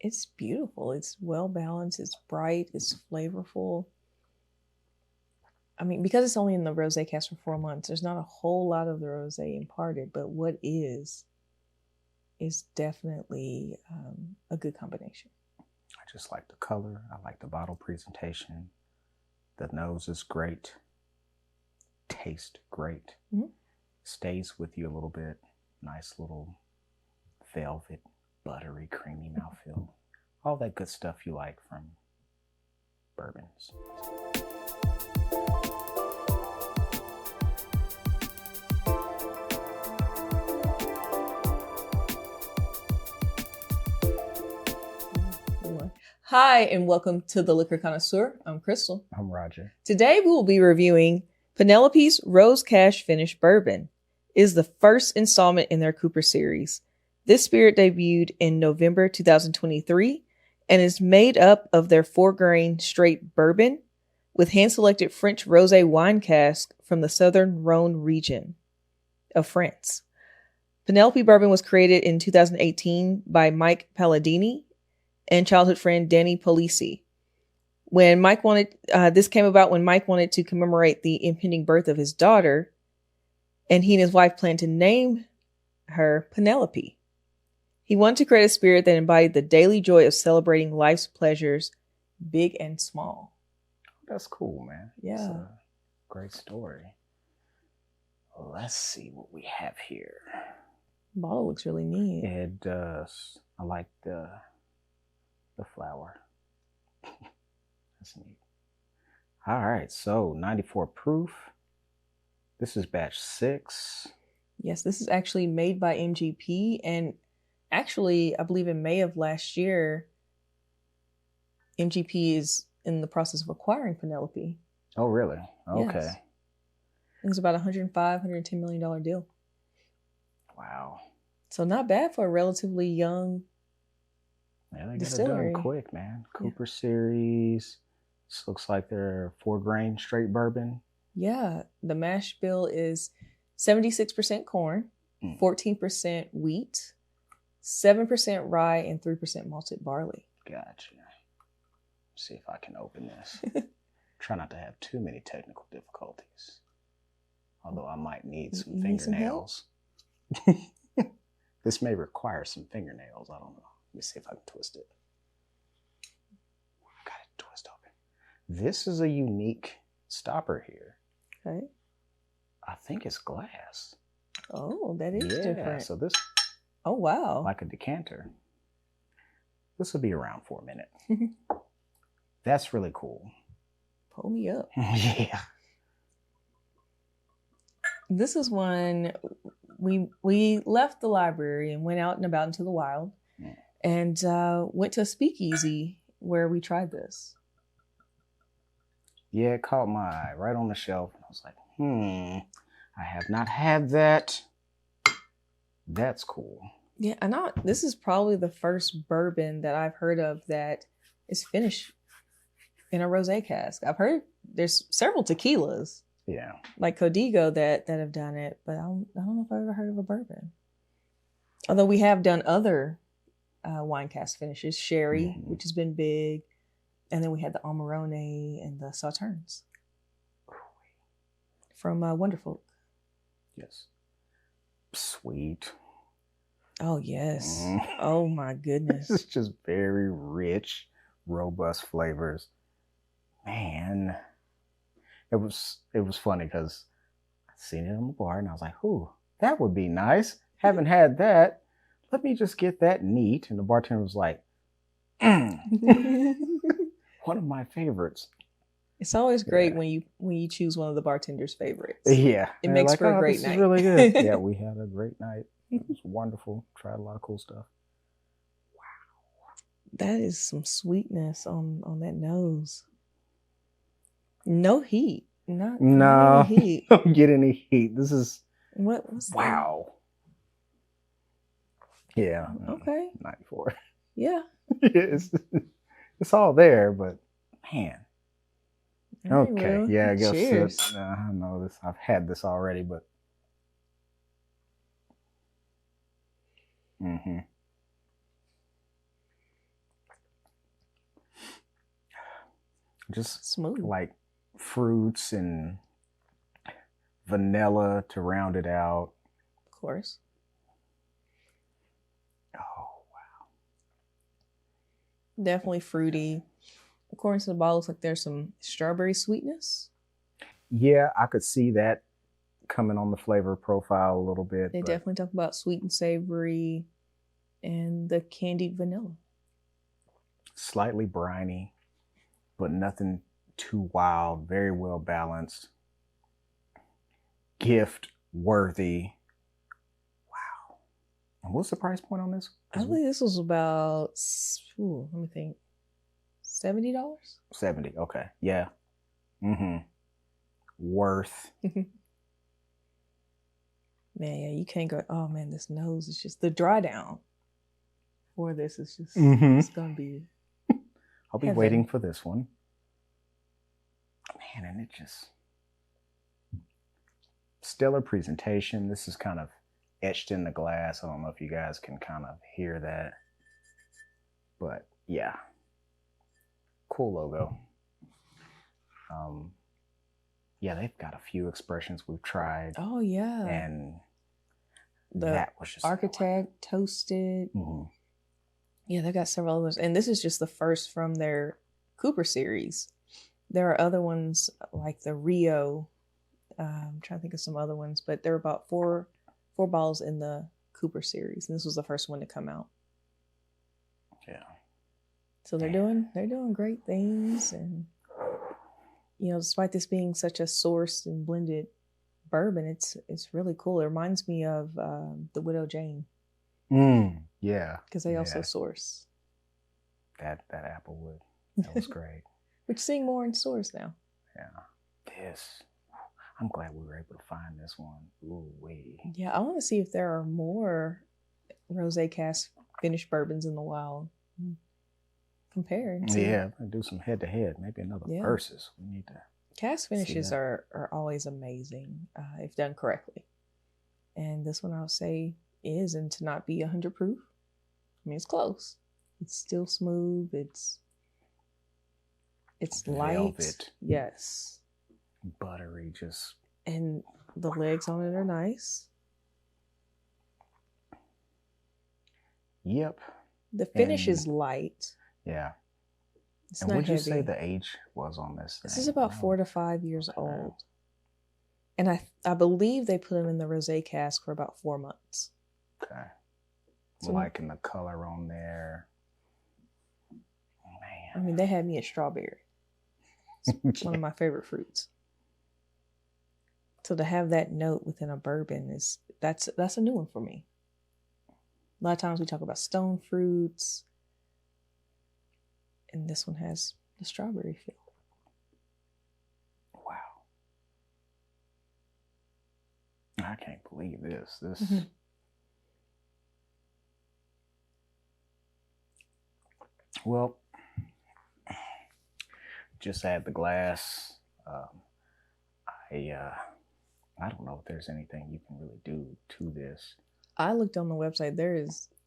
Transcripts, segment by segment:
It's beautiful. It's well balanced. It's bright. It's flavorful. I mean, because it's only in the Rosé Cask for 4 months, there's not a whole lot of the rosé imparted, but what is definitely a good combination. I just like the color. I like the bottle presentation. The nose is great. Taste great. Mm-hmm. Stays with you a little bit. Nice little velvet, buttery, creamy mouthfeel. All that good stuff you like from bourbons. Hi, and welcome to the Liquor Connoisseur. I'm Crystal. I'm Roger. Today we will be reviewing Penelope's Rosé Cask Finished Bourbon. It is the first installment in their Cooper series. This spirit debuted in November 2023 and is made up of their 4-grain straight bourbon with hand-selected French rosé wine cask from the southern Rhone region of France. Penelope Bourbon was created in 2018 by Mike Palladini and childhood friend Danny Polisi. When Mike wanted, this came about when Mike wanted to commemorate the impending birth of his daughter, and he and his wife planned to name her Penelope. He wanted to create a spirit that embodied the daily joy of celebrating life's pleasures, big and small. That's cool, man. Yeah. It's a great story. Let's see what we have here. The bottle looks really neat. It does. I like the flower. That's neat. All right, so 94 proof. This is batch 6. Yes, this is actually made by MGP, and actually, I believe in May of last year, MGP is in the process of acquiring Penelope. Oh, really? Okay. Yes. It was about $110 million deal. Wow. So not bad for a relatively young they distillery. Get it done quick, man. Cooper series. This looks like they're 4-grain straight bourbon. Yeah. The mash bill is 76% corn, 14% wheat, 7% rye, and 3% malted barley. Gotcha. See if I can open this. Try not to have too many technical difficulties. Although I might need some fingernails. This may require some fingernails. I don't know. Let me see if I can twist it. Got it twist open. This is a unique stopper here. Okay. I think it's glass. Oh, that is different. So this. Oh, wow. Like a decanter. This will be around for a minute. That's really cool. Pull me up. Yeah. This is one we left the library and went out and about into the wild and went to a speakeasy where we tried this. Yeah, it caught my eye right on the shelf. I was like, I have not had that. That's cool. Yeah, this is probably the first bourbon that I've heard of that is finished in a rosé cask. I've heard there's several tequilas. Yeah. Like Código that have done it, but I don't know if I've ever heard of a bourbon. Although we have done other wine cask finishes, sherry, which has been big, and then we had the Amarone and the Sauternes from Wonderfolk. Yes. Sweet. Oh, yes. Oh, my goodness. This is just very rich, robust flavors. Man. It was funny because I seen it in the bar and I was like, ooh, that would be nice. Haven't had that. Let me just get that neat. And the bartender was like, one of my favorites. It's always great when you choose one of the bartender's favorites. Yeah. It makes for a great night. This is really good. Yeah, we had a great night. It was wonderful. Tried a lot of cool stuff. Wow. That is some sweetness on that nose. No heat. No heat. Don't get any heat. This is what's wow. That? Yeah. Okay. 94. Yeah. it's all there, but man. Right, okay. well, yeah, I guess cheers. I know this. I've had this already, but just Smooth. like fruits and vanilla to round it out. Of course. Oh, Definitely fruity. According to the bottle, looks like there's some strawberry sweetness. yeah, I could see that coming on the flavor profile a little bit. They definitely talk about sweet and savory and the candied vanilla. Slightly briny, but nothing too wild. Very well balanced. Gift worthy. Wow. And what's the price point on this? I believe this was about, let me think, $70? 70. Okay. Yeah. Mm-hmm. Worth. Man, yeah, you can't go, oh man, this nose is just, the dry down for this is just, it's going to be I'll be heaven. waiting for this one. Man, and it just, stellar presentation. This is kind of etched in the glass. I don't know if you guys can kind of hear that, but yeah, cool logo. Yeah, they've got a few expressions we've tried. Oh yeah, and that was just Architect, Toasted. Mm-hmm. Yeah, they got several others, and this is just the first from their Cooper series. There are other ones like the Rio. I'm trying to think of some other ones, but there are about four bottles in the Cooper series, and this was the first one to come out. Yeah. So they're doing great things, and despite this being such a sourced and blended bourbon, it's really cool. It reminds me of the Widow Jane. Yeah. Because they also source that Applewood. That was great. We're seeing more in stores now. Yeah. I'm glad we were able to find this one. Ooh wee. Yeah, I want to see if there are more Rosé Cask finished bourbons in the wild. Compare. Yeah, do some head to head. Maybe another versus. We need to. Cask finishes are always amazing if done correctly, and this one I would say is, and to not be 100 proof. I mean, it's close. It's still smooth. It's light. Velvet. Yes. Buttery, just. And the legs on it are nice. Yep. The finish is light. Yeah. It's and not would you heavy. say the age was on this thing? This is about 4 to 5 years old. And I believe they put them in the Rosé cask for about 4 months. Okay. So, liking the color on there. Man. I mean, they had me at strawberry. It's one of my favorite fruits. So to have that note within a bourbon that's a new one for me. A lot of times we talk about stone fruits, and this one has the strawberry feel. Wow. I can't believe this. Well, just add the glass. I don't know if there's anything you can really do to this. I looked on the website.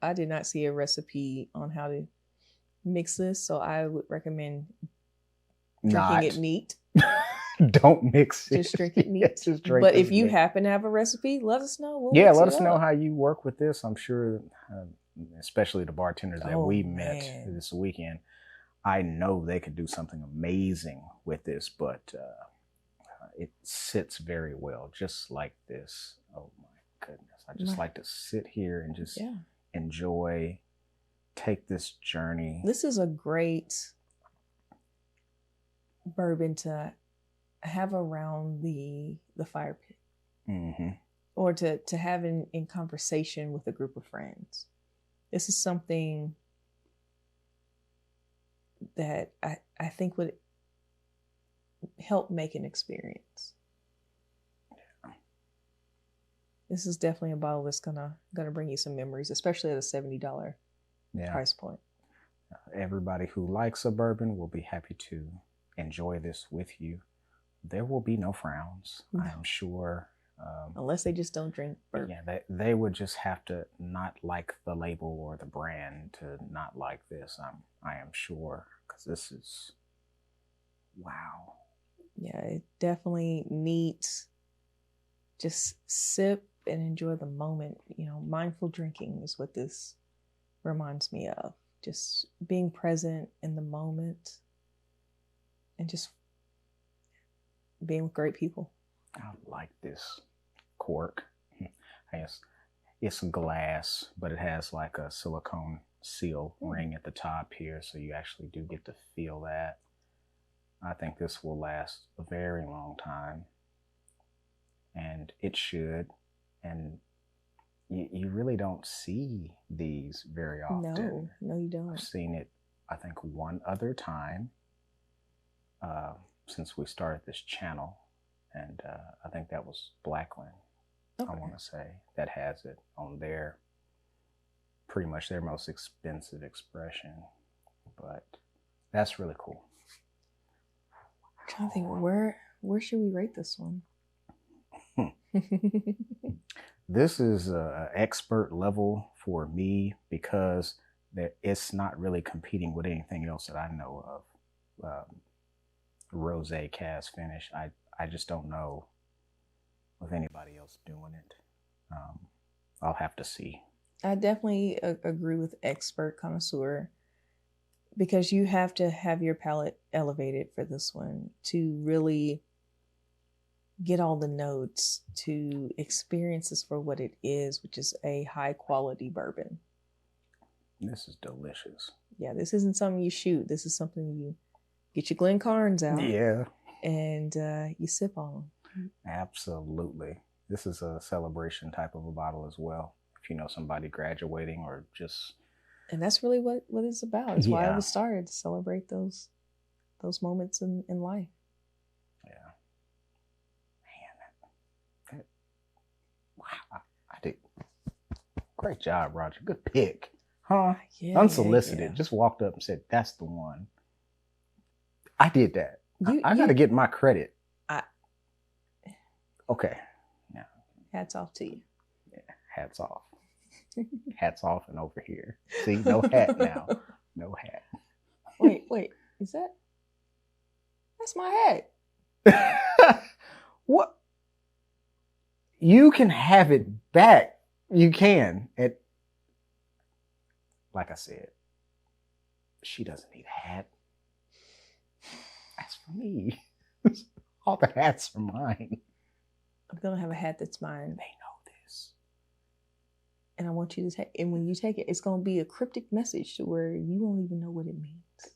I did not see a recipe on how to mix this, so I would recommend drinking it neat. Don't mix it. Just drink it neat. Just drink but if you happen to have a recipe, let us know. Let us know how you work with this. I'm sure, especially the bartenders that we met this weekend, I know they could do something amazing with this, but it sits very well, just like this. Oh my goodness. I just like to sit here and just enjoy, take this journey. This is a great bourbon to have around the fire pit. Mm-hmm. Or to have in conversation with a group of friends. This is something that I think would help make an experience. Yeah. This is definitely a bottle that's gonna bring you some memories, especially at a $70 price point. Everybody who likes a bourbon will be happy to enjoy this with you. There will be no frowns, I'm sure. Unless they just don't drink bourbon. Yeah, they would just have to not like the label or the brand to not like this. I am sure, because this is Wow. Yeah, it definitely neat. Just sip and enjoy the moment. Mindful drinking is what this reminds me of. Just being present in the moment and just being with great people. I like this cork. I guess it's glass, but it has like a silicone seal ring at the top here, so you actually do get to feel that. I think this will last a very long time, and it should. And you really don't see these very often. No, you don't. I've seen it, I think, one other time since we started this channel, and I think that was Blackland. Okay. I want to say that has it on their pretty much their most expensive expression, but that's really cool. I'm trying to think, where should we rate this one? This is an expert level for me because it's not really competing with anything else that I know of. Rosé Cask finish. I just don't know of anybody else doing it. I'll have to see. I definitely agree with expert connoisseur, because you have to have your palate elevated for this one to really get all the notes, to experience this for what it is, which is a high quality bourbon. This is delicious. Yeah, this isn't something you shoot. This is something you get your Glencairns out. Yeah. And you sip on them. Absolutely. This is a celebration type of a bottle as well. If you know somebody graduating or just... And that's really what it's about. It's why it was started, to celebrate those moments in life. Yeah. Man, wow. I did. Great job, Roger. Good pick. Huh? Yeah, unsolicited. Yeah. Just walked up and said, that's the one. I did that. I got to get my credit. Okay. Yeah. Hats off to you. Yeah. Hats off. Hats off and over here. See, no hat now. No hat. Wait. Is that? That's my hat. What? You can have it back. You can. Like I said, she doesn't need a hat. That's for me. All the hats are mine. I'm going to have a hat that's mine. They know this. And I want you to take, and when you take it, it's going to be a cryptic message to where you won't even know what it means.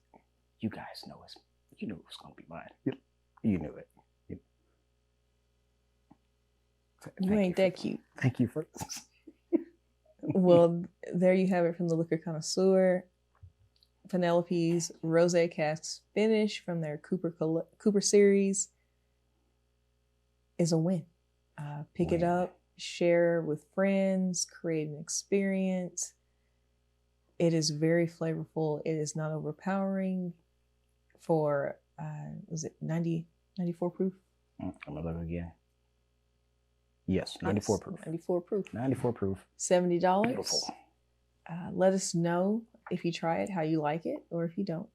You guys know it. You knew it was going to be mine. You knew it. You ain't that cute. Thank you for this. Well, there you have it from the Liquor Connoisseur. Penelope's Rosé Cask finish from their Cooper series is a win. Pick it up, share with friends, create an experience. It is very flavorful. It is not overpowering. For was it 94 proof? I'm gonna look again. Yes, 94 proof. 94 proof. 94 proof. $70. Beautiful. Let us know if you try it, how you like it, or if you don't.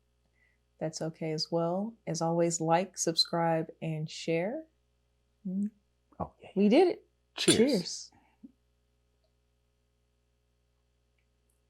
That's okay as well. As always, like, subscribe, and share. Oh, yeah. We did it. Cheers. Cheers.